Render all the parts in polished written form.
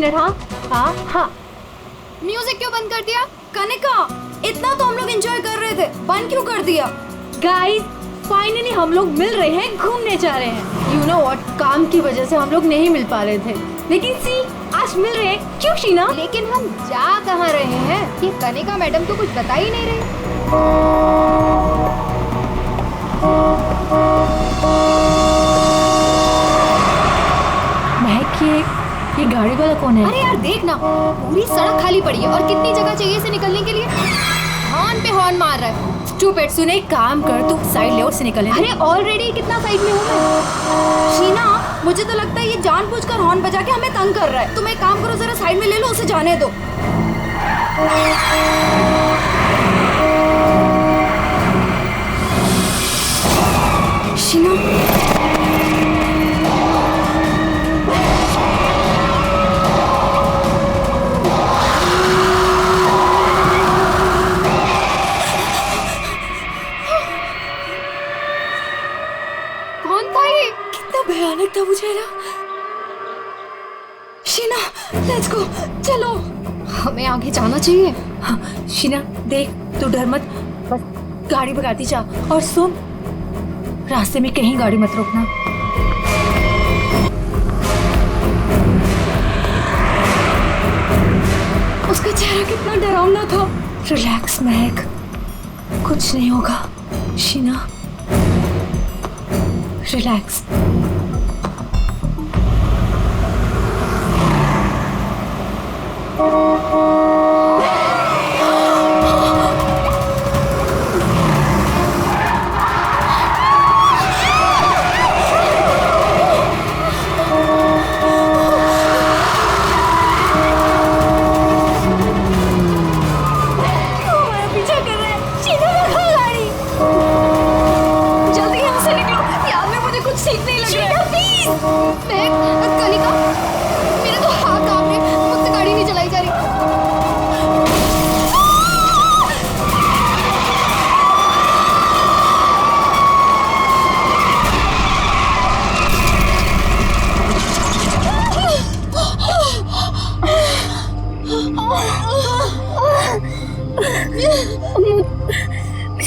Minute. हाँ हाँ हाँ। म्यूजिक क्यों बंद कर दिया? कनिका, इतना तो हम लोग एंजॉय कर रहे थे, बंद क्यों कर दिया? गाइस फाइनली हम लोग मिल रहे हैं, घूमने जा रहे हैं। यू नो व्हाट, काम की वजह से हम लोग नहीं मिल पा रहे थे, लेकिन सी आज मिल रहे हैं। क्यों शीना? लेकिन हम जा कहाँ रहे हैं? ये कनिका मैडम तो कुछ बता ही नहीं रही। महक, ये गाड़ी वाला कौन है? अरे यार देख ना, पूरी सड़क खाली पड़ी है और कितनी जगह चाहिए इसे निकलने के लिए। हॉर्न पे हॉर्न मार रहा है। स्टूपिड, सुन एक काम कर, तू साइड ले और से निकल। अरे ऑलरेडी कितना साइड में हूँ मैं। शीना, मुझे तो लगता है ये जानबूझकर हॉर्न बजा के हमें तंग कर रहा है। तुम एक काम करो, जरा साइड में ले लो, उसे जाने दो। शीना, भयानक था मुझे ना। शीना, लेट्स गो, चलो। हमें आगे जाना चाहिए। हाँ, शीना देख, तू डर मत, बस गाड़ी भगाती जा। और सुन, रास्ते में कहीं गाड़ी मत रोकना। उसका चेहरा कितना डरावना था। रिलैक्स महक, कुछ नहीं होगा। शीना रिलैक्स। कनिका, मेरे तो हाथ कांप रहे, मुझसे गाड़ी नहीं चलाई जा रही।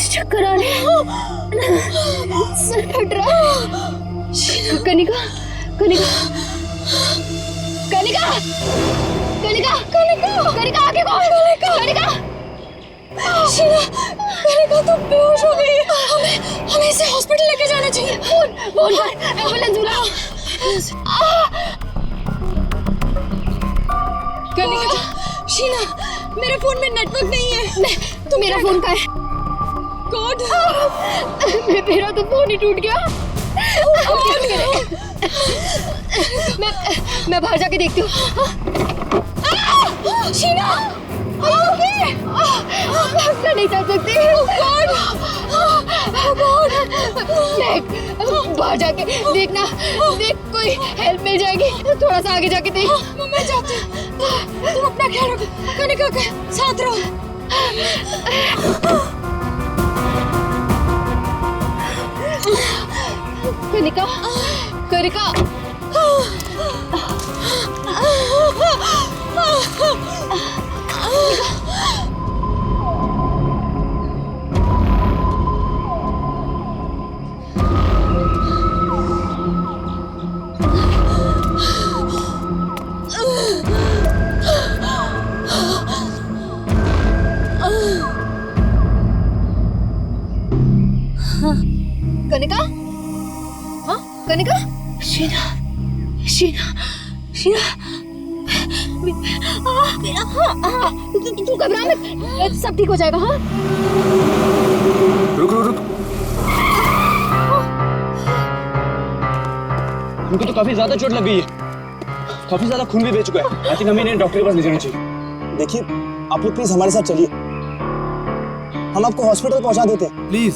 चक्कर आ रहे हैं, सर फट रहा है। कनिका, कनिका, कनिका, कनिका, कनिका, कनिका, आगे कौन? कनिका, शीना, कनिका तो बेहोश हो गई है। हमें इसे हॉस्पिटल लेके जाना चाहिए। फोन कर, एम्बुलेंस बुलाओ। कनिका, शीना, मेरे फोन में नेटवर्क नहीं है। तो मेरा फोन का है? कौन? मेरा तो फोन ही टूट गया। मैं बाहर जाके देखती हूँ। शीना, मैं नहीं चल सकती। बाहर जाके देखना, देख कोई हेल्प मिल जाएगी। थोड़ा सा आगे जाके देख। मैं जाती हूँ, तुम अपना ख्याल रखो। कनिका के साथ रहो। कनिका, कनिका, कनिका, हाँ कनिका, शीना, शीना, शीना, तू घबरा मत, सब ठीक हो जाएगा। हाँ रुक रुक रुक, उनको तो काफी ज्यादा चोट लग गई है, काफी ज्यादा खून भी बह चुका है। आई थिंक हमें इन्हें डॉक्टर के पास ले जाना चाहिए। देखिए आप लोग प्लीज हमारे साथ चलिए, हम आपको हॉस्पिटल पहुंचा देते हैं। प्लीज।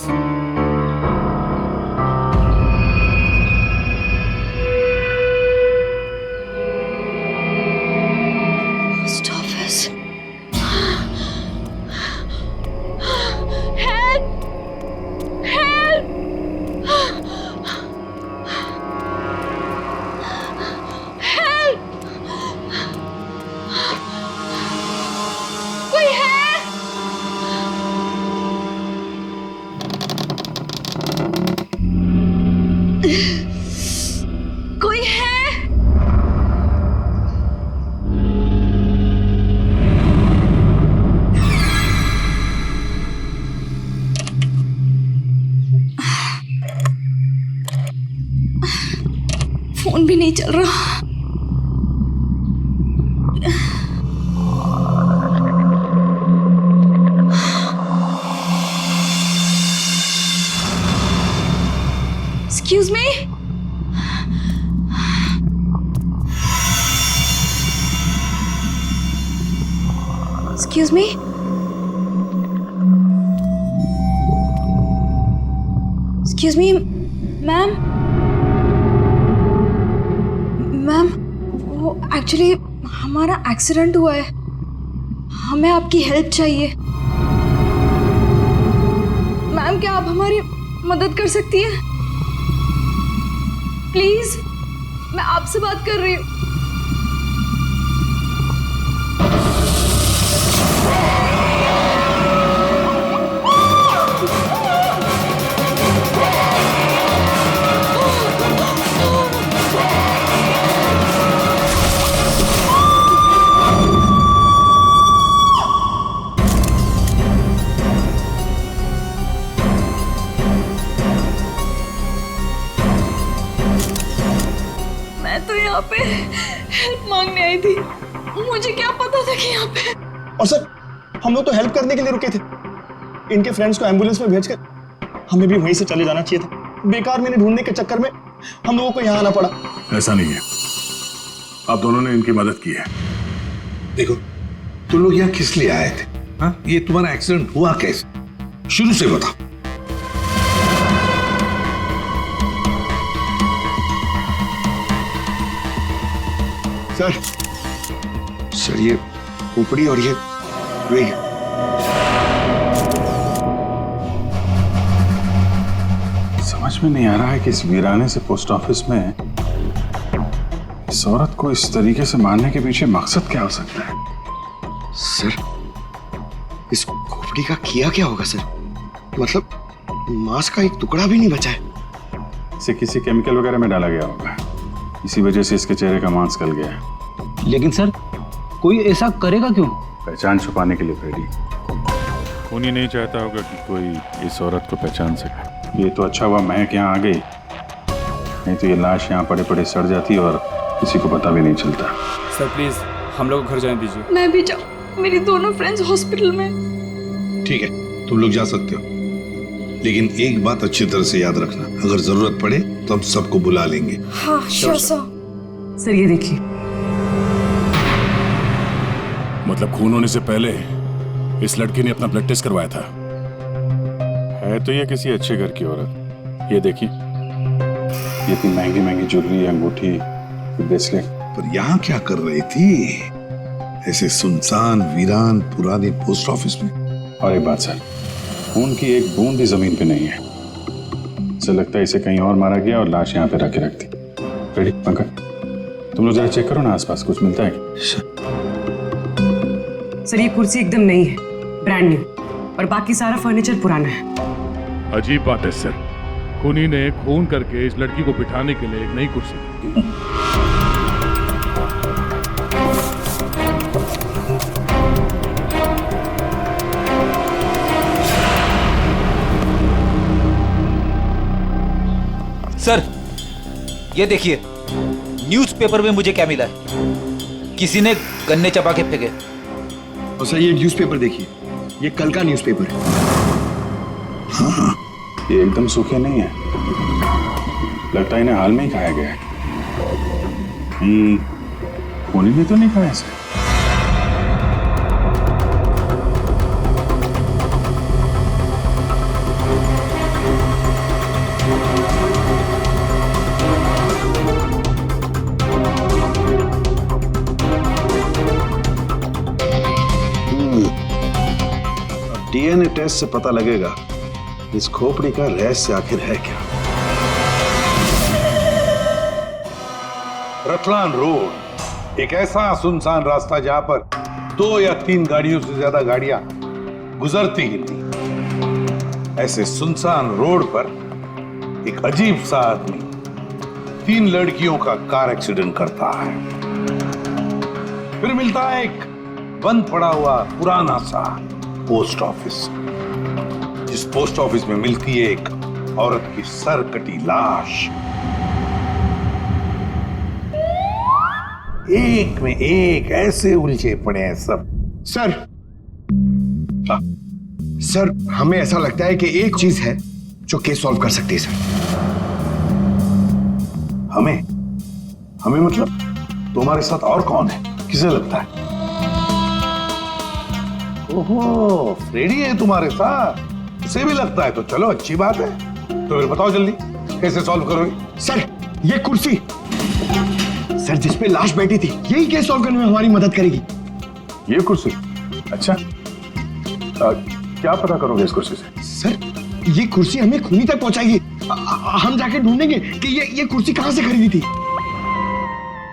नहीं चल रहा। Excuse me? Excuse me? Excuse me, ma'am. Ma'am, वो एक्चुअली हमारा एक्सीडेंट हुआ है, हमें आपकी हेल्प चाहिए। मैम, क्या आप हमारी मदद कर सकती हैं? प्लीज, मैं आपसे बात कर रही हूँ। यहाँ पे हेल्प मांगने आई थी, मुझे क्या पता था कि यहाँ पे। और सर, हम लोग तो हेल्प करने के लिए रुके थे। इनके फ्रेंड्स को एम्बुलेंस में भेजकर हमें भी वहीं से चले जाना चाहिए था। बेकार मैंने ढूंढने के चक्कर में हम लोगों को यहाँ आना पड़ा। ऐसा नहीं है, आप दोनों ने इनकी मदद की है। देखो, तुम लोग यहाँ किस लिए आए थे? हाँ, ये तुम्हारा एक्सीडेंट हुआ कैसे? शुरू से बताओ। सर, ये खोपड़ी और ये समझ में नहीं आ रहा है कि इस वीराने से पोस्ट ऑफिस में इस औरत को इस तरीके से मारने के पीछे मकसद क्या हो सकता है? सर, इस खोपड़ी का किया क्या होगा सर? मतलब मांस का एक टुकड़ा भी नहीं बचा है। इसे किसी केमिकल वगैरह में डाला गया होगा, इसी वजह से इसके चेहरे का मांस गल गया है। लेकिन सर, कोई ऐसा करेगा क्यों? पहचान छुपाने के लिए फ्रेडी। खूनी नहीं चाहता होगा कि कोई इस औरत को पहचान सके। ये तो अच्छा हुआ महक यहाँ आ गई, नहीं तो ये लाश यहाँ पड़े पड़े सड़ जाती और किसी को पता भी नहीं चलता। सर प्लीज, हम लोग घर जाने दीजिए। मैं भी जाऊँ, मेरी दोनों फ्रेंड्स हॉस्पिटल में। ठीक है, तुम लोग जा सकते हो, लेकिन एक बात अच्छी तरह से याद रखना, अगर जरूरत पड़े तो हम सबको बुला लेंगे। हाँ, श्योर सर। सर, ये देखिए। मतलब खून होने से पहले इस लड़की ने अपना ब्लड टेस्ट करवाया था। है तो ये किसी अच्छे घर की औरत। ये देखिए, ये इतनी महंगी महंगी ज्वेलरी, अंगूठी, ब्रेसलेट। पर यहाँ क्या कर रही थी ऐसे सुनसान वीरान पुराने पोस्ट ऑफिस में? और एक बात सर, खून की एक बूंद भी जमीन पे नहीं है। ऐसा लगता है इसे कहीं और मारा गया और लाश यहाँ पे रख के रख दी। रेडी पंकज, तुम लोग जरा चेक करो ना आसपास कुछ मिलता है। सर, ये कुर्सी एकदम नई है, ब्रांड न्यू, और बाकी सारा फर्नीचर पुराना है। अजीब बात है सर, खूनी ने खून करके इस लड़की को बिठाने के लिए एक नई कुर्सी दी। सर, ये देखिए, न्यूज़पेपर में मुझे क्या मिला है। किसी ने गन्ने चबा के फेंके। और सर, ये न्यूज़पेपर देखिए, ये कल का न्यूज़पेपर है। हाँ, ये एकदम सूखे नहीं है, लगता है इन्हें हाल में ही खाया गया है। खूनी ने तो नहीं खाया इसे। डीएनए टेस्ट से पता लगेगा इस खोपड़ी का रहस्य आखिर है क्या। रतलान रोड एक ऐसा सुनसान रास्ता जहां पर 2 या 3 गाड़ियों से ज्यादा गाड़ियां गुजरती ही नहीं। ऐसे सुनसान रोड पर एक अजीब सा आदमी 3 लड़कियों का कार एक्सीडेंट करता है। फिर मिलता है एक बंद पड़ा हुआ पुराना सा पोस्ट ऑफिस, जिस पोस्ट ऑफिस में मिलती है एक औरत की सर कटी लाश। एक में एक ऐसे उलझे पड़े हैं सब। सर, सर हमें ऐसा लगता है कि एक चीज है जो केस सॉल्व कर सकती है सर। हमें हमें मतलब तुम्हारे साथ और कौन है, किसे लगता है? ओहो, फ्रेडी है तुम्हारे साथ, उसे भी लगता है तो चलो अच्छी बात है। तो फिर बताओ जल्दी कैसे सॉल्व करोगे? सर ये कुर्सी सर जिसपे लाश बैठी थी, यही केस सॉल्व करने में हमारी मदद करेगी। ये कुर्सी? अच्छा, क्या पता करोगे इस कुर्सी से? सर ये कुर्सी हमें खूनी तक पहुंचाएगी। हम जाके ढूंढेंगे कि ये कुर्सी कहां से खरीदी थी।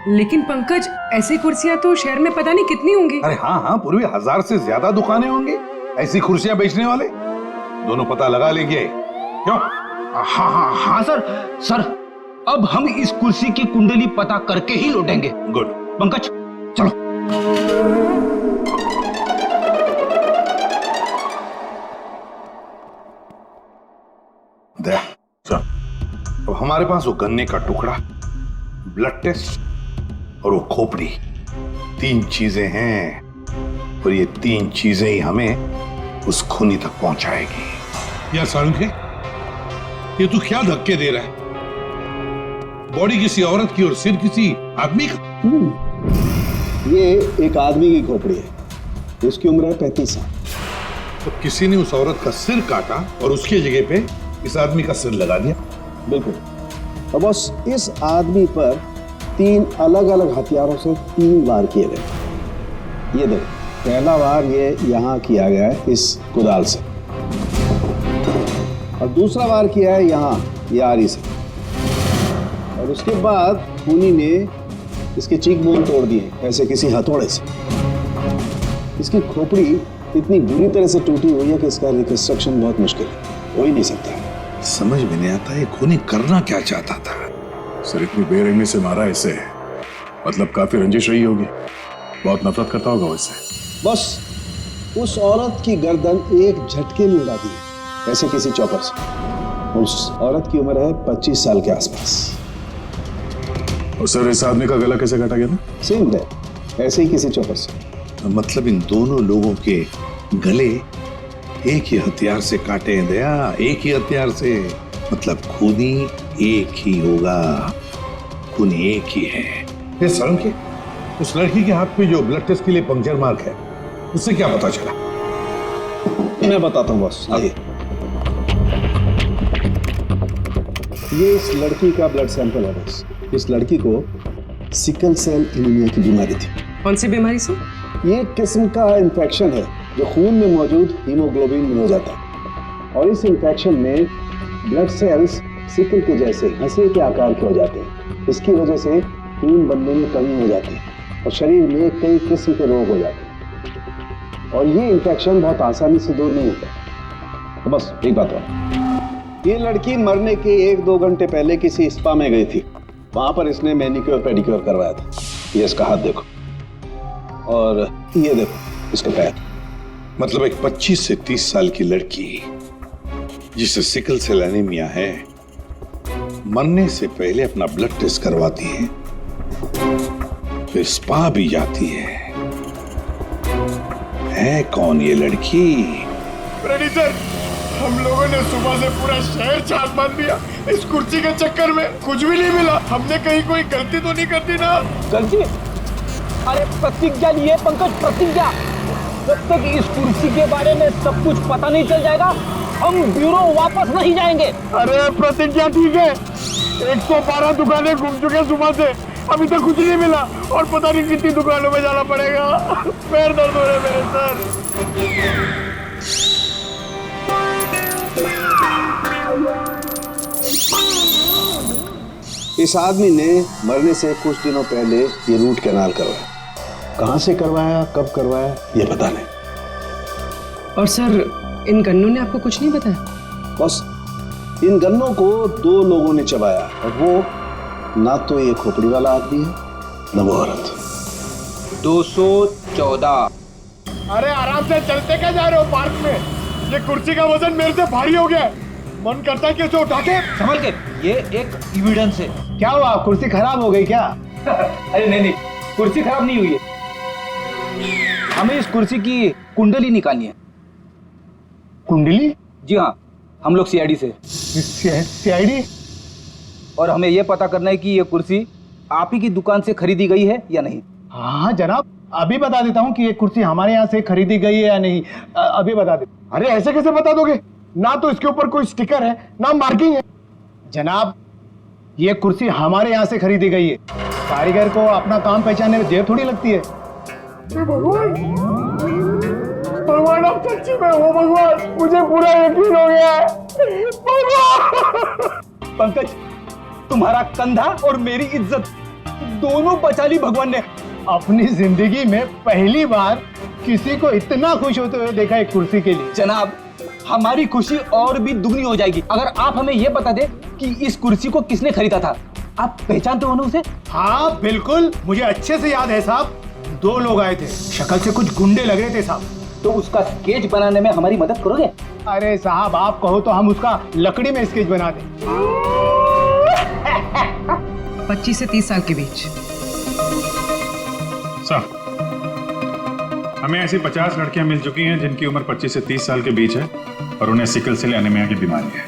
लेकिन पंकज, ऐसी कुर्सियां तो शहर में पता नहीं कितनी होंगी। अरे हाँ हाँ, पूर्वी 1000 से ज्यादा दुकानें होंगी ऐसी कुर्सियां बेचने वाले। दोनों पता लगा लेंगे। क्यों? हाँ सर अब हम इस कुर्सी की कुंडली पता करके ही लौटेंगे। गुड। पंकज चलो। दया चल। अब हमारे पास वो गन्ने का टुकड़ा, ब्लड टेस्ट और वो खोपड़ी, 3 चीजें हैं और ये 3 चीजें ही हमें उस खूनी तक पहुंचाएगी। यार सारुंखे, ये तू क्या धक्के दे रहा है? बॉडी किसी औरत की और सिर किसी आदमी का। ये एक आदमी की खोपड़ी है, उसकी उम्र है 35 साल। तो किसी ने उस औरत का सिर काटा और उसकी जगह पे इस आदमी का सिर लगा दिया। बिल्कुल। तो बस इस आदमी पर 3 अलग अलग हथियारों से 3 वार किए गए। ये देखो, पहला वार ये यहाँ किया गया है इस कुदाल से, और दूसरा वार किया है यहाँ ये आरी से, और उसके बाद खूनी ने इसके चीक बोन तोड़ दिए ऐसे किसी हथौड़े से। इसकी खोपड़ी इतनी बुरी तरह से टूटी हुई है कि इसका रिकंस्ट्रक्शन बहुत मुश्किल है, हो ही नहीं सकता है। समझ में नहीं आता ये खूनी करना क्या चाहता था। सर इतनी बेरहमी से मारा इसे, मतलब काफी रंजिश रही होगी, बहुत नफरत करता होगा उससे। बस उस औरत की गर्दन एक झटके में उड़ा दी ऐसे किसी चौपर से। उस औरत की उम्र है 25 साल के आसपास। और सर इस आदमी का गला कैसे काटा गया था? सेम है, ऐसे ही किसी चौपर से। मतलब इन दोनों लोगों के गले एक ही हथियार से काटे हैं दया, एक ही हथियार से। मतलब खूनी एक ही होगा, खूनी एक ही है। ये सारुंखे, उस लड़की के हाथ पे जो ब्लड टेस्ट के लिए पंक्चर मार्क है, उससे क्या पता चला? मैं बताता हूँ बॉस। ये इस लड़की का ब्लड सैंपल है बॉस। इस लड़की को सिकल सेल एनीमिया की बीमारी थी। कौन सी बीमारी से? ये एक किस्म का इन्फेक्शन है जो खून में मौजूद हीमोग्लोबिन में हो जाता है, और इस इन्फेक्शन में ब्लड सेल्स सिकल के जैसे हंसी के आकार के हो जाते हैं। इसकी वजह से खून बनने में कमी हो जाती है और शरीर में कई किस्म के रोग हो जाते हैं, और ये इन्फेक्शन बहुत आसानी से दूर नहीं होता। तो बस एक बात और, ये लड़की मरने के 1-2 घंटे पहले किसी स्पा में गई थी। वहां पर इसने मैनिक्योर पेडिक्योर करवाया था। ये इसका हाथ देखो, और ये देखो इसका पैर। मतलब एक 25 से 30 साल की लड़की जिसे सिकल सेल एनीमिया है, मरने से पहले अपना ब्लड टेस्ट करवाती है, फिर स्पा भी जाती है कौन ये लड़की? सर, हम लोगों ने सुबह से पूरा शहर छान मार दिया इस कुर्सी के चक्कर में, कुछ भी नहीं मिला। हमने कहीं कोई गलती तो नहीं कर दी ना? गलती? अरे प्रतिज्ञा लिए पंकज, प्रतिज्ञा। जब तक इस कुर्सी के बारे में सब कुछ पता नहीं चल जाएगा, हम ब्यूरो वापस नहीं जाएंगे। अरे प्रतिज्ञा ठीक है, 112 दुकानें घूम चुके सुबह से, अभी तक कुछ नहीं मिला, और पता नहीं कितनी दुकानों में जाना पड़ेगा। पैर दर्द हो रहे मेरे सर। इस आदमी ने मरने से कुछ दिनों पहले ये रूट कैनाल करवाया। कहां से करवाया, कब करवाया, ये पता नहीं। और सर इन गन्नों ने आपको कुछ नहीं बताया? बस इन गन्नों को 2 लोगों ने चबाया, और वो ना तो ये खोपड़ी वाला आदमी है, ना वो औरत। 214। अरे आराम से चलते क्या जा रहे हो पार्क में? ये कुर्सी का वजन मेरे से भारी हो गया, मन करता है कि उसे उठा के। संभल के, ये एक एविडेंस है। क्या हुआ, कुर्सी खराब हो गई क्या? अरे नहीं, कुर्सी खराब नहीं हुई है, हमें इस कुर्सी की कुंडली निकालनी है। कुंडली? जी हाँ, हम लोग सीआईडी से। सीआईडी? और हमें यह पता करना है कि ये कुर्सी आप ही की दुकान से खरीदी गई है या नहीं। हाँ जनाब, अभी बता देता हूँ कि ये कुर्सी हमारे यहाँ से खरीदी गई है या नहीं। अभी बता दे। अरे ऐसे कैसे बता दोगे? ना तो इसके ऊपर कोई स्टिकर है, ना मार्किंग है। जनाब, ये कुर्सी हमारे यहाँ से खरीदी गई है। कारीगर को अपना काम पहचानने में देर थोड़ी लगती है। भगवान अब सच्ची में हो भगवान, मुझे पूरा यकीन हो गया है। पंकज, तुम्हारा कंधा और मेरी इज्जत दोनों बचा ली भगवान ने। अपनी जिंदगी में पहली बार किसी को इतना खुश होते हुए देखा एक कुर्सी के लिए। जनाब, हमारी खुशी और भी दुगनी हो जाएगी अगर आप हमें यह बता दे कि इस कुर्सी को किसने खरीदा था। आप पहचानते हो ना उसे? हाँ बिल्कुल, मुझे अच्छे से याद है साहब। 2 लोग आए थे, शक्ल से कुछ गुंडे लग रहे थे साहब। तो उसका स्केच बनाने में हमारी मदद करोगे? अरे साहब, आप कहो तो हम उसका लकड़ी में स्केच बना दें। 25 से 30 साल के बीच। सर, हमें ऐसी 50 लड़कियां मिल चुकी हैं जिनकी उम्र 25 से 30 साल के बीच है और उन्हें सिकल सेल एनीमिया की बीमारी है।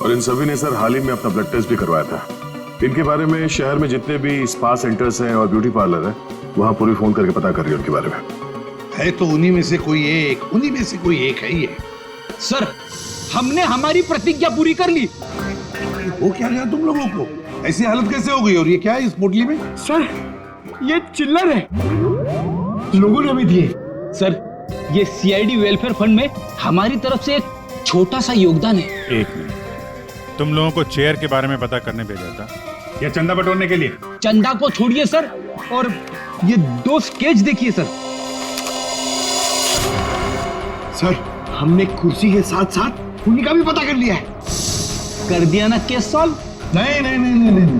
और इन सभी ने सर हाल ही में अपना ब्लड टेस्ट भी करवाया था। इनके बारे में शहर में जितने भी स्पा सेंटर्स हैं और ब्यूटी पार्लर है, वहाँ पूरी फोन करके पता कर रही है उनके बारे में। है तो उन्हीं में से कोई एक है ये। सर, हमने हमारी प्रतिज्ञा पूरी कर ली। वो क्या गया तुम लोगों को? ऐसी हालत कैसे हो गई? और ये क्या है इस पोटली में? सर, ये चिल्लर है, लोगों ने भी दिए। सर, ये सीआईडी वेलफेयर फंड में हमारी तरफ से एक छोटा सा योगदान है। एक मिनट, तुम लोगों को चेयर के बारे में पता करने भेजा था या चंदा बटोरने के लिए? चंदा को छोड़िए सर, और ये 2 स्केच देखिए सर। सर, हमने कुर्सी के साथ साथ उन्हीं का भी पता कर लिया है। कर दिया ना केस सॉल्व? नहीं,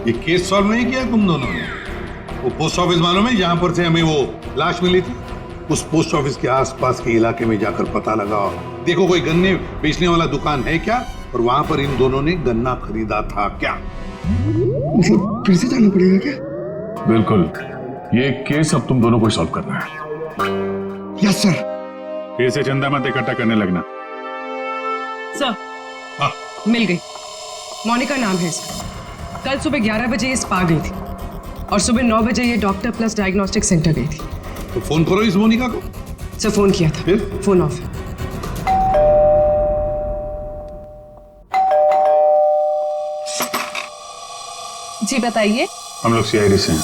ये केस सॉल्व नहीं किया तुम दोनों ने। वो पोस्ट ऑफिस मालूम है जहां पर से हमें वो लाश मिली थी? उस पोस्ट ऑफिस के आसपास के इलाके में जाकर पता लगाओ, देखो कोई गन्ने बेचने वाला दुकान है क्या, और वहां पर इन दोनों ने गन्ना खरीदा था क्या। मतलब फिर से जाना पड़ेगा क्या? बिल्कुल, ये केस अब तुम दोनों को सॉल्व करना है। Yes sir. फिर से चंदा मत इकट्ठा करने लगना। सर, मिल गई। मोनिका नाम है इसका। कल सुबह 11 बजे ये स्पा गई थी और सुबह 9 बजे ये डॉक्टर प्लस डायग्नोस्टिक सेंटर गई थी। तो फोन करो इस मोनिका को। सर, फोन किया था, फिर? फोन ऑफ है। जी बताइए। हम लोग सीआईडी से हैं।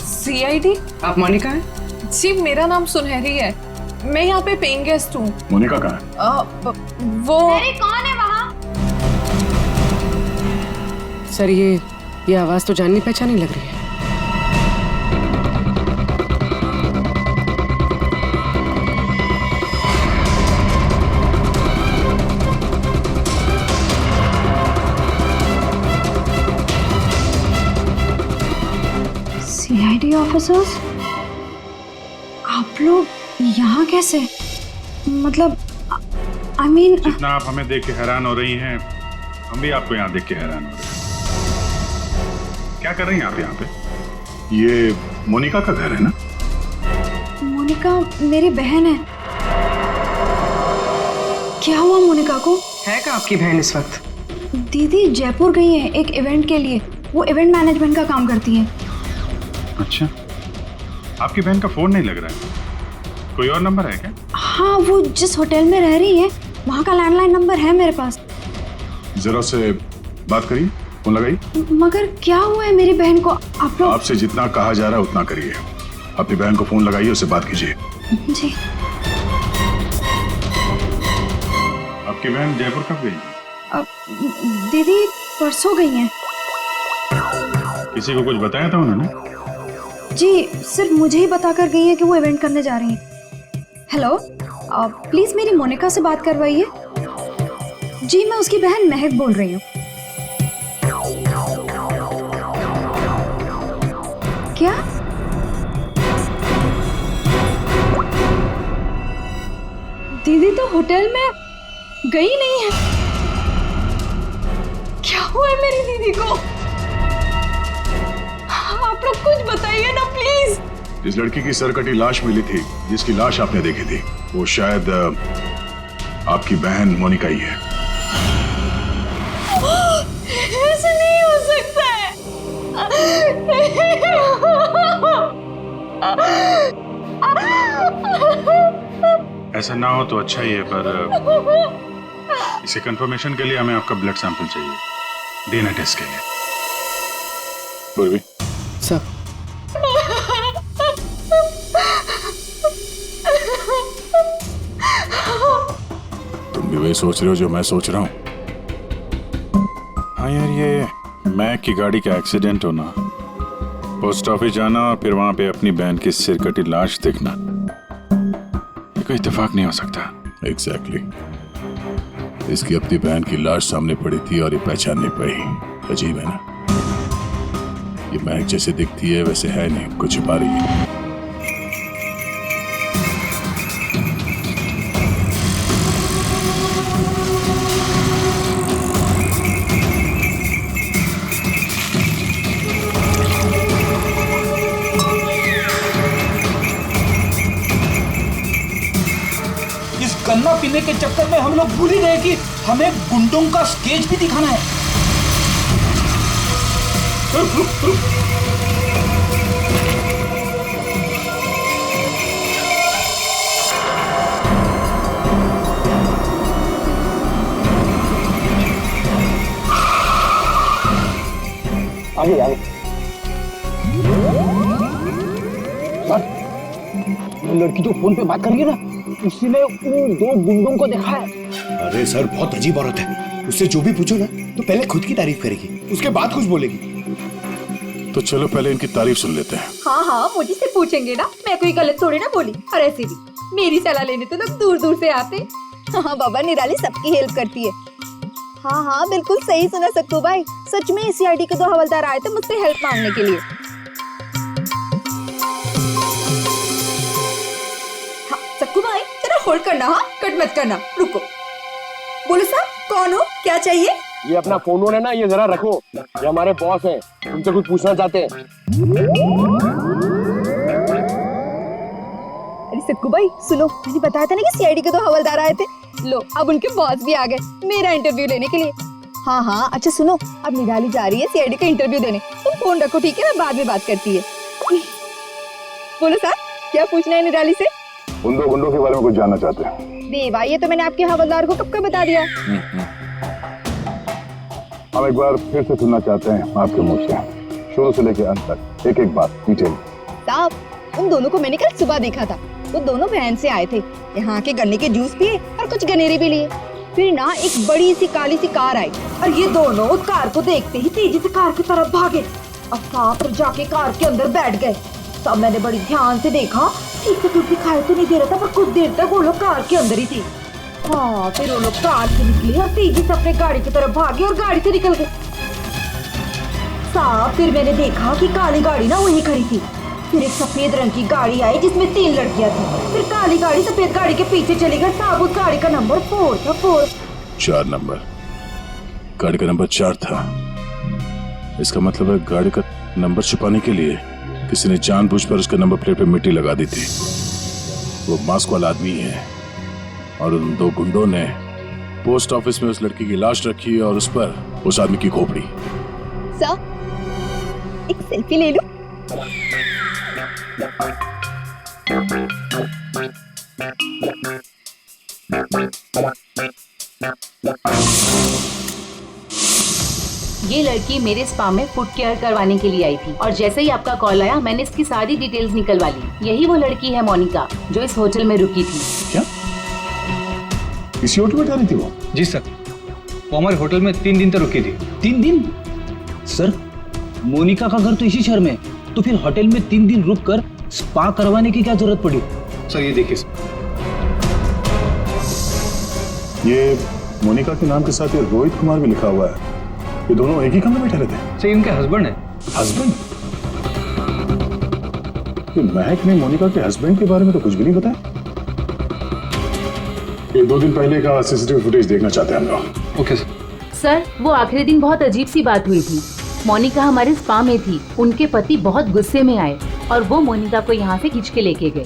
सीआईडी? आप मोनिका हैं? जी, मेरा नाम सुनहरी है, मैं यहाँ पे पेइंग गेस्ट हूँ। मोनिका कहाँ है? वो कौन है वहाँ? सर, ये आवाज तो जाननी पहचानी लग रही है। सीआईडी ऑफिसर्स, आप लोग यहाँ कैसे? मतलब आई मीन, जितना आप हमें देख के हैरान हो रही हैं, हम भी आपको यहाँ देख के हैरान हो रहे हैं। क्या कर रही हैं आप यहाँ पे? ये मोनिका का घर है ना? मोनिका मेरी बहन है। क्या हुआ मोनिका को? है क्या आपकी बहन इस वक्त? दीदी जयपुर गई है एक इवेंट के लिए, वो इवेंट मैनेजमेंट का काम करती है। अच्छा, आपकी बहन का फोन नहीं लग रहा है, कोई और नंबर है क्या? हाँ, वो जिस होटल में रह रही है वहाँ का लैंडलाइन नंबर है मेरे पास। जरा से बात करिए, फोन लगाइए। मगर क्या हुआ है मेरी बहन को? आप लोग आपसे जितना कहा जा रहा है उतना करिए। अपनी बहन को फोन लगाइए, उससे बात कीजिए। जी। आपकी बहन जयपुर कब गई? दीदी परसों गई हैं। किसी को कुछ बताया था उन्होंने? जी, सिर्फ मुझे ही बताकर गई है कि वो इवेंट करने जा रही हैं। हेलो, प्लीज मेरी मोनिका से बात करवाइए। जी, मैं उसकी बहन महक बोल रही हूँ। क्या? दीदी तो होटल में गई नहीं है। क्या हुआ है मेरी दीदी को? आप लोग कुछ बताइए ना प्लीज। इस लड़की की सरकटी लाश मिली थी, जिसकी लाश आपने देखी थी, वो शायद आपकी बहन मोनिका ही है। ऐसा नहीं हो सकता है। ऐसा ना हो तो अच्छा ही है, पर इसे कंफर्मेशन के लिए हमें आपका ब्लड सैंपल चाहिए डीएनए टेस्ट के लिए। पूर्वी सर, तुम भी वही सोच रहे हो जो मैं सोच रहा हूँ? हाँ यार, ये मैक की गाड़ी का एक्सीडेंट होना, पोस्ट ऑफिस जाना और फिर वहां पे अपनी बहन की सिरकटी लाश देखना, ये कोई इत्तेफाक नहीं हो सकता। एग्जैक्टली। इसकी अपनी बहन की लाश सामने पड़ी थी और ये पहचान नहीं पाई। अजीब है ना? ये महक जैसे दिखती है वैसे है नहीं, कुछ छुपा रही है। इस गन्ना पीने के चक्कर में हम लोग भूल ही गए कि हमें गुंडों का स्केच भी दिखाना है। आगे आगे। सर, लड़की जो फोन पे बात कर रही है ना, उसी ने उन दो गुंडों को देखा है। अरे सर, बहुत अजीब औरत है। उससे जो भी पूछो ना तो पहले खुद की तारीफ करेगी, उसके बाद कुछ बोलेगी। तो चलो पहले इनकी तारीफ सुन लेते हैं। हाँ हाँ, मुझे से पूछेंगे ना, मैं कोई गलत थोड़ी ना बोली। और ऐसे भी मेरी सलाह लेने तो लोग दूर दूर से आते। हाँ बाबा, निराली सबकी हेल्प करती है। हाँ हाँ, बिल्कुल सही सुना सक्कू भाई। सच में सीआईडी के 2 हवलदार आए थे मुझसे हेल्प मांगने के लिए। हाँ सक्कू भाई, जरा होल्ड करना, हाँ कट मत करना, रुको। बोलो साहब, कौन हो, क्या चाहिए? ये अपना फोन है ना, ये जरा रखो। ये हमारे बॉस हैं, तुमसे कुछ पूछना चाहते हैं। अरे सक्कू भाई सुनो, मैंने बताया था ना कि सीआईडी के 2 हवलदार आए थे। लो, अब उनके बॉस भी आ गए मेरा इंटरव्यू लेने के लिए। हाँ हाँ, अच्छा सुनो, अब निराली जा रही है सीआईडी का इंटरव्यू देने। तुम फोन रखो, ठीक है? मैं बाद में बात करती है। बोलो साहब, क्या पूछना है निराली से? उन 2 गुंडों के बारे में कुछ जानना चाहते हैं। देवा, ये तो मैंने आपके हवलदार को कब का बता दिया। हम एक बार फिर से सुनना चाहते हैं आपके मुंह से, शुरू से लेकर अंत तक, एक एक बात डिटेल। साहब, उन दोनों को मैंने कल सुबह देखा था। वो दोनों वैन से आए थे, यहाँ के गन्ने के जूस पिए और कुछ गनेरे भी लिए। फिर ना एक बड़ी सी काली सी कार आई और ये दोनों उस कार को देखते ही तेजी से कार की तरफ भागे और सांप जाके कार के अंदर बैठ गए। तब मैंने बड़ी ध्यान से देखा, ठीक से कुछ दिखाई तो नहीं दे रहा था, पर कुछ देर तक वो लोग कार के अंदर ही थे। हाँ, फिर वो लोग कार से निकले और तेजी से अपने गाड़ी की तरफ भागे और गाड़ी से निकल गए। साहब, फिर मैंने देखा कि काली गाड़ी ना वहीं खड़ी थी। फिर एक सफेद रंग की गाड़ी आई जिसमें 3 लड़कियां थी। फिर काली गाड़ी सफेद गाड़ी के पीछे चली गई। साहब, उस गाड़ी का नंबर 4 था। 4 नंबर, गाड़ी का नंबर 4 था। इसका मतलब है गाड़ी का नंबर छुपाने के लिए किसी ने जानबूझकर उसके नंबर प्लेट पे मिट्टी लगा दी थी। वो मास्क वाला आदमी है और उन 2 गुंडों ने पोस्ट ऑफिस में उस लड़की की लाश रखी और उस पर उस आदमी की खोपड़ी। सर, एक सेल्फी ले लो। ये लड़की मेरे स्पा में फुट केयर करवाने के लिए आई थी और जैसे ही आपका कॉल आया मैंने इसकी सारी डिटेल्स निकलवा ली। यही वो लड़की है मोनिका जो इस होटल में रुकी थी। क्या इसी होटल में जा रही थी वो? जी सर, वो हमारे होटल में 3 दिन तक रुकी थी। 3 दिन? सर, मोनिका का घर तो इसी शहर में, तो फिर होटल में 3 दिन रुककर स्पा करवाने की क्या जरूरत पड़ी? सर ये देखिए सर, ये मोनिका के नाम के साथ ये रोहित कुमार भी लिखा हुआ है। ये दोनों एक ही कमरे में ठहरे थे? सर इनके हस्बैंड है। हस्बैंड? ये महक ने मोनिका के हस्बैंड के बारे में तो कुछ भी नहीं बताया। ये 2 दिन पहले का सीसीटीवी फुटेज देखना चाहते हैं हम लोग। Okay sir. सर, वो आखिरी दिन बहुत अजीब सी बात हुई थी। मोनिका हमारे स्पा में थी, उनके पति बहुत गुस्से में आए और वो मोनिका को यहाँ से खींच के लेके गए।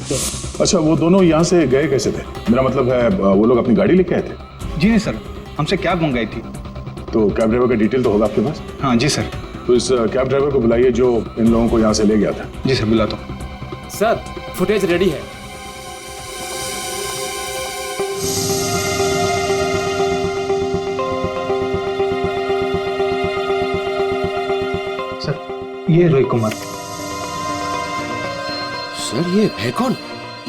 अच्छा, वो दोनों यहाँ से गए कैसे थे? मेरा मतलब है वो लोग अपनी गाड़ी लेके आए थे? जी नहीं सर, हमसे कैब मंगाई थी। तो कैब ड्राइवर का डिटेल तो होगा आपके पास? हाँ जी सर। तो इस कैब ड्राइवर को बुलाइए जो इन लोगों को यहाँ से ले गया था। जी सर, बुलाता हूँ। सर फुटेज रेडी है। सर ये रोहित कुमार। सर ये है कौन?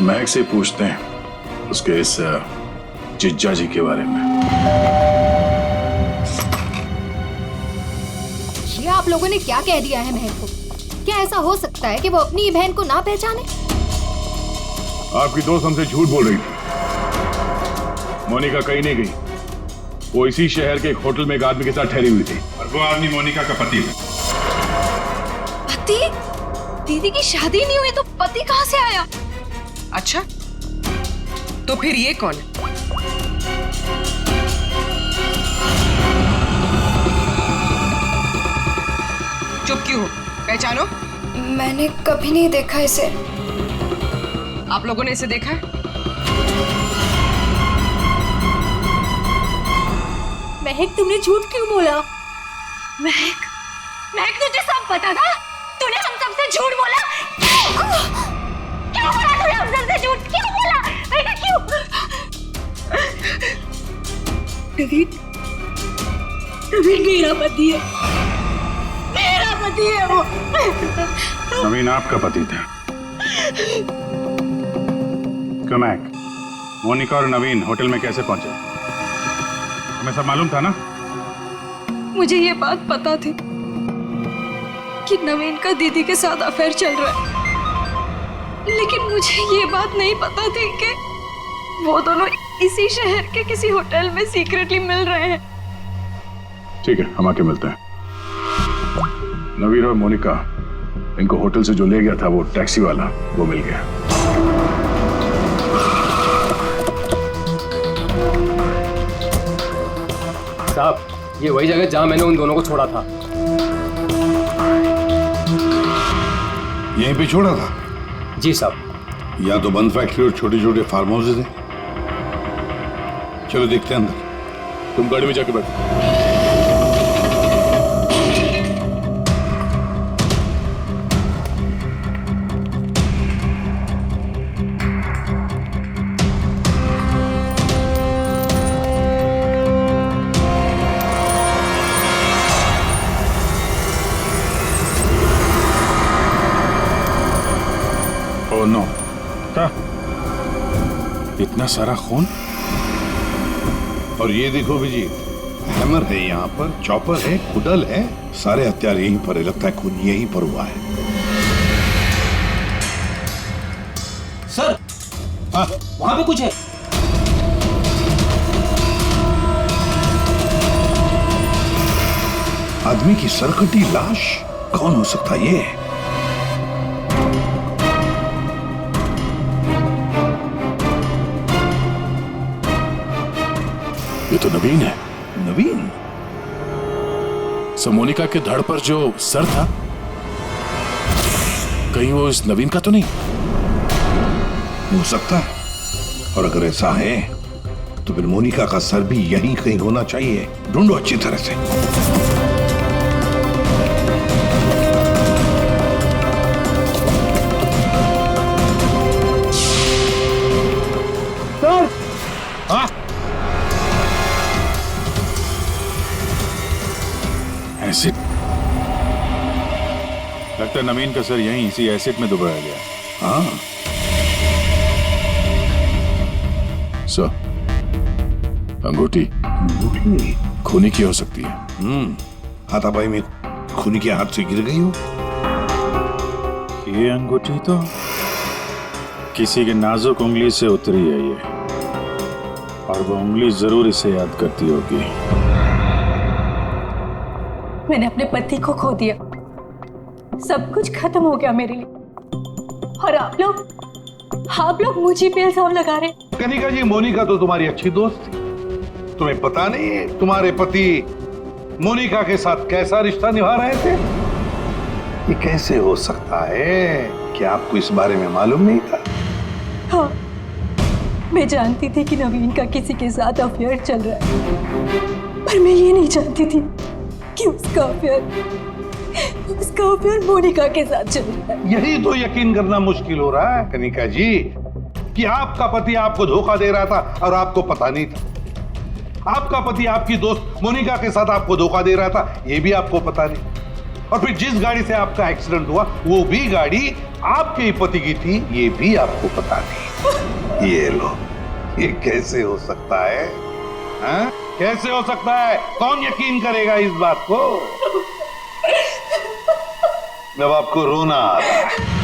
महक से पूछते हैं उसके इस जिज्जा जी के बारे में। ये आप लोगों ने क्या कह दिया है महक को? क्या ऐसा हो सकता है कि वो अपनी बहन को ना पहचाने? आपकी दोस्त हमसे झूठ बोल रही थी। मोनिका कहीं नहीं गई, वो इसी शहर के एक होटल में एक आदमी के साथ ठहरी हुई थी। और वो आदमी मोनिका का पति है। पति? दीदी की शादी नहीं हुई तो पति कहाँ से आया? अच्छा, तो फिर ये कौन है? चुप क्यों हो? पहचानो। मैंने कभी नहीं देखा इसे। आप लोगों ने इसे देखा है? महक, तुमने झूठ क्यों बोला? महक, महक तुझे सब पता था? तूने हम सबसे झूठ बोला? क्यों बोला तूने हम सबसे झूठ? क्यों बोला? महक क्यों? नवीन, नवीन मेरा पति है। मेरा पति है वो। नवीन आपका पति था। कमैक, मोनिका और नवीन होटल में कैसे पहुंचे? तुम्हें सब मालूम था ना? मुझे ये बात पता थी कि नवीन का दीदी के साथ अफेयर चल रहा है, लेकिन मुझे ये बात नहीं पता थी कि वो दोनों इसी शहर के किसी होटल में सीक्रेटली मिल रहे हैं। ठीक है, हम आके मिलते हैं। नवीन और मोनिका, इनको होटल से जो ले गया था वो टैक्सी वाला, वो मिल गया। साहब, ये वही जगह जहां मैंने उन दोनों को छोड़ा था। यहीं पे छोड़ा था? जी साहब। या तो बंद फैक्ट्री और छोटे छोटे फार्म हाउसेज हैं। चलो देखते हैं अंदर। तुम गाड़ी में जाके बैठो। ओह नो, क्या? इतना सारा खून? और ये देखो विजीत, हैमर है यहाँ पर, चॉपर है, कुडल है, सारे हथियार यहीं पर है। लगता है खून यहीं पर हुआ है। सर, वहां पे कुछ है। आदमी की सरकटी लाश? कौन हो सकता है ये? ये तो नवीन है। नवीन? मोनिका के धड़ पर जो सर था, कहीं वो इस नवीन का तो नहीं? हो सकता है, और अगर ऐसा है तो फिर मोनिका का सर भी यहीं कहीं होना चाहिए। ढूंढो अच्छी तरह से। सर, हाँ, एसिड? लगता है नवीन का सर यहीं इसी एसिड में डुबाया गया। हाँ। सर, अंगूठी खूनी की हो सकती है। हाथापाई में खूनी के हाथ से गिर गई हो। ये अंगूठी तो किसी के नाजुक उंगली से उतरी है ये, और वो उंगली जरूर इसे याद करती होगी। मैंने अपने पति को खो दिया, सब कुछ खत्म हो गया मेरे लिए, और आप लोग मुझे पे इल्जाम लगा रहे। कनिका जी, मोनिका तो तुम्हारी अच्छी दोस्त थी। तुम्हें पता नहीं तुम्हारे पति मोनिका के साथ कैसा रिश्ता निभा रहे थे? ये कैसे हो सकता है? क्या आपको इस बारे में मालूम नहीं था? हाँ, मैं जानती थी कि नवीन का किसी के साथ अफेयर चल रहा है, पर मैं ये नहीं जानती थी कि उसका अफेयर मोनिका के साथ चल रहा है। यही तो यकीन करना मुश्किल हो रहा है कनिका जी, कि आपका पति आपको धोखा दे रहा था और आपको पता नहीं था। आपका पति आपकी दोस्त मोनिका के साथ आपको धोखा दे रहा था, ये भी आपको पता नहीं। और फिर जिस गाड़ी से आपका एक्सीडेंट हुआ वो भी गाड़ी आपके ही पति की थी, ये भी आपको पता नहीं। ये लो, ये कैसे हो सकता है? हाँ? कैसे हो सकता है? कौन यकीन करेगा इस बात को? जब आपको रोना आ रहा है।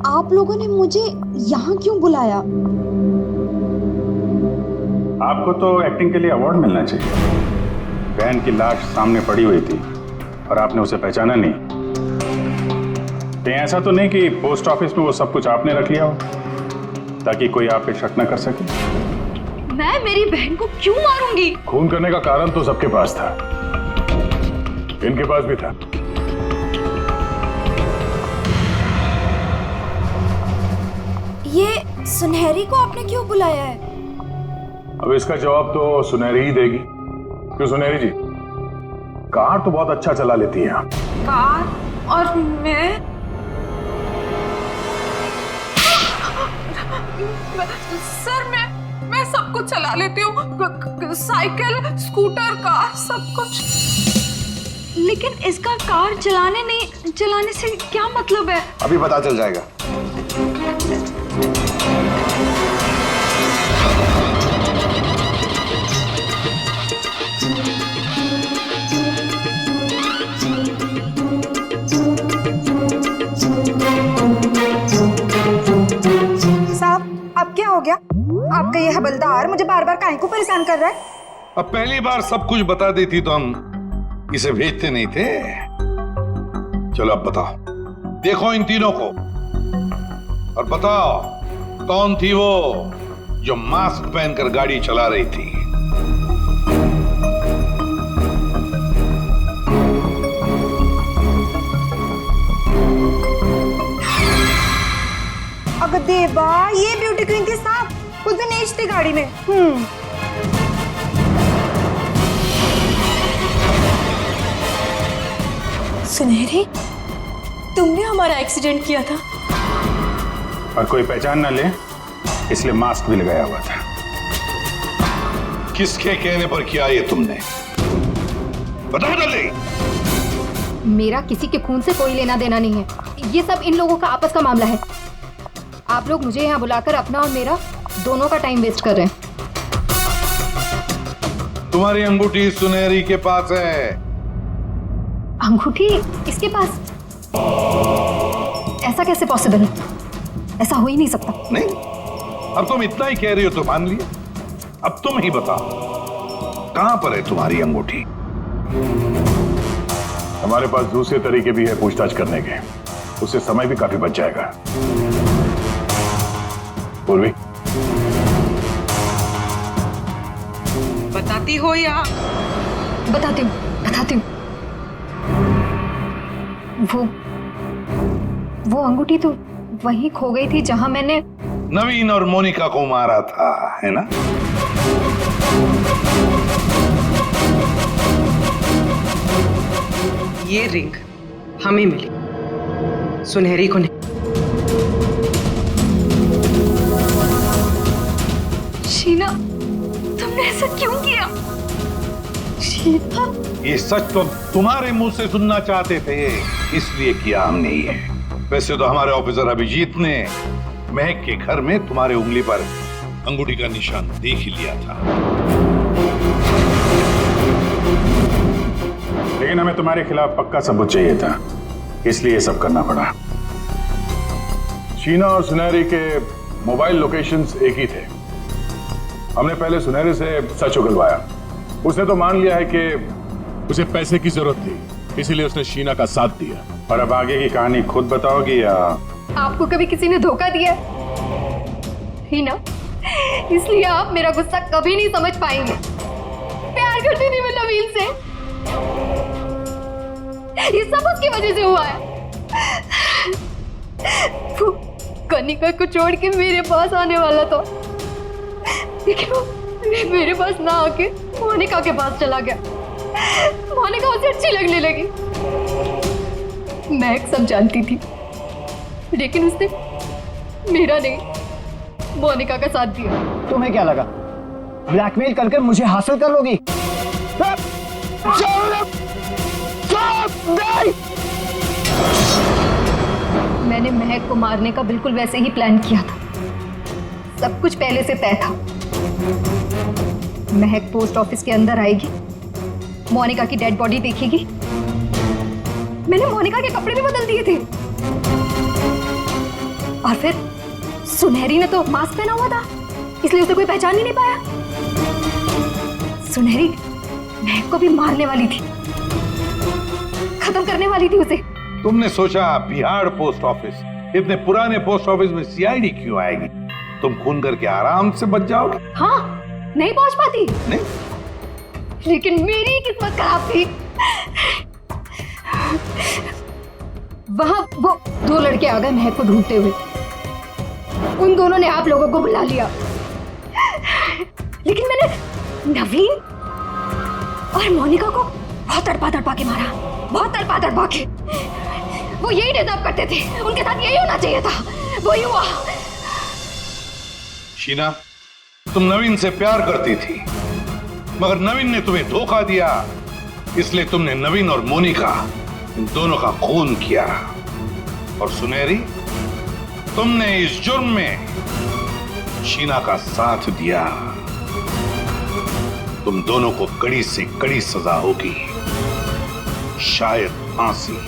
आप लोगों ने मुझे यहाँ क्यों बुलाया? आपको तो एक्टिंग के लिए अवार्ड मिलना चाहिए। बहन की लाश सामने पड़ी हुई थी और आपने उसे पहचाना नहीं। कहीं ऐसा तो नहीं कि पोस्ट ऑफिस में वो सब कुछ आपने रख लिया हो ताकि कोई आप पे शक न कर सके? मैं मेरी बहन को क्यों मारूंगी? खून करने का कारण तो सबके पास था, इनके पास भी था। ये सुनहरी को आपने क्यों बुलाया है? अब इसका जवाब तो सुनहरी ही देगी। क्यों सुनहरी जी, कार तो बहुत अच्छा चला लेती हैं आप। कार? और मैं सर, मैं सब कुछ चला लेती हूँ, साइकिल, स्कूटर, कार, सब कुछ। लेकिन इसका कार चलाने से क्या मतलब है? अभी पता चल जाएगा। साहब, अब क्या हो गया? आपका ये हवलदार मुझे बार बार काहे को परेशान कर रहा है? अब पहली बार सब कुछ बता देती तो हम इसे भेजते नहीं थे। चलो अब बताओ, देखो इन तीनों को और बताओ कौन थी वो जो मास्क पहनकर गाड़ी चला रही थी? अगर देवा, ये ब्यूटी क्वीन के साथ उस दिन एज थी गाड़ी में। सुनहरी, तुमने हमारा एक्सीडेंट किया था और कोई पहचान ना ले इसलिए मास्क भी लगाया हुआ था। किसके कहने पर किया ये तुमने? बताओ जल्दी। मेरा किसी के खून से कोई लेना देना नहीं है, ये सब इन लोगों का आपस का मामला है। आप लोग मुझे यहाँ बुलाकर अपना और मेरा दोनों का टाइम वेस्ट कर रहे हैं। तुम्हारी अंगूठी सुनहरी के पास है। अंगूठी इसके पास? ऐसा कैसे पॉसिबल है? ऐसा हो ही नहीं सकता। नहीं, अब तुम इतना ही कह रही हो तो मान लिया। अब तुम ही बताओ, कहां पर है तुम्हारी अंगूठी? हमारे पास दूसरे तरीके भी है पूछताछ करने के, उससे समय भी काफी बच जाएगा। पूर्वी, बताती हो या? बताती हूँ। वो अंगूठी तो वहीं खो गई थी जहां मैंने नवीन और मोनिका को मारा था, है ना? ये रिंग हमें मिली, सुनहरी को नहीं। शीना, तुमने ऐसा क्यों किया? शीना, ये सच तो तुम्हारे मुंह से सुनना चाहते थे, इसलिए किया हमने ये। वैसे तो हमारे ऑफिसर अभिजीत ने महक के घर में तुम्हारे उंगली पर अंगूठी का निशान देख ही लिया था। लेकिन हमें तुम्हारे खिलाफ पक्का सबूत चाहिए था, इसलिए ये सब करना पड़ा। शीना और सुनहरी के मोबाइल लोकेशंस एक ही थे। हमने पहले सुनहरी से सच उगलवाया। उसने तो मान लिया है कि उसे पैसे की जरूरत थी, इसीलिए उसने शीना का साथ दिया। और अब आगे की कहानी खुद बताओगी या? आपको कभी किसी ने धोखा दिया ही ना, इसलिए आप मेरा गुस्सा कभी नहीं समझ पाएंगे। करती थी मैं नवीन से। ये सब उसकी वजह से हुआ है। वो कनिका को छोड़ के मेरे पास आने वाला था, लेकिन वो मेरे पास ना आके मोनिका के पास चला गया। मोनिका उसे अच्छी लगने लगी। मैं सब जानती थी, लेकिन उसने मेरा नहीं, मोनिका का साथ दिया। तुम्हें क्या लगा ब्लैकमेल करके मुझे हासिल कर लोगी? मैंने महक को मारने का बिल्कुल वैसे ही प्लान किया था। सब कुछ पहले से तय था। महक पोस्ट ऑफिस के अंदर आएगी, मोनिका की डेड बॉडी देखेगी। मैंने मोनिका के कपड़े भी बदल दिए थे। और फिर सुनहरी ने तो मास्क पहना हुआ था, इसलिए उसे कोई पहचान ही नहीं पाया। सुनहरी महक को भी मारने वाली थी, खत्म करने वाली थी उसे। तुमने सोचा बिहार पोस्ट ऑफिस, इतने पुराने पोस्ट ऑफिस में सीआईडी क्यों आएगी? तुम खून करके आराम से बच जाओगे। हाँ, नहीं पहुंच पाती। नहीं, लेकिन मेरी किस्मत खराब थी। वहां वो दो लड़के आ गए महक को ढूंढते हुए। उन दोनों ने आप लोगों को बुला लिया, लेकिन मैंने नवीन और मोनिका को बहुत तड़पा के मारा, बहुत तड़पा के। वो यही डिजर्व करते थे, उनके साथ यही होना चाहिए था, वही हुआ। शीना, तुम नवीन से प्यार करती थी, मगर नवीन ने तुम्हें धोखा दिया, इसलिए तुमने नवीन और मोनिका इन दोनों का खून किया। और सुनहरी, तुमने इस जुर्म में शीना का साथ दिया। तुम दोनों को कड़ी से कड़ी सजा होगी, शायद फांसी।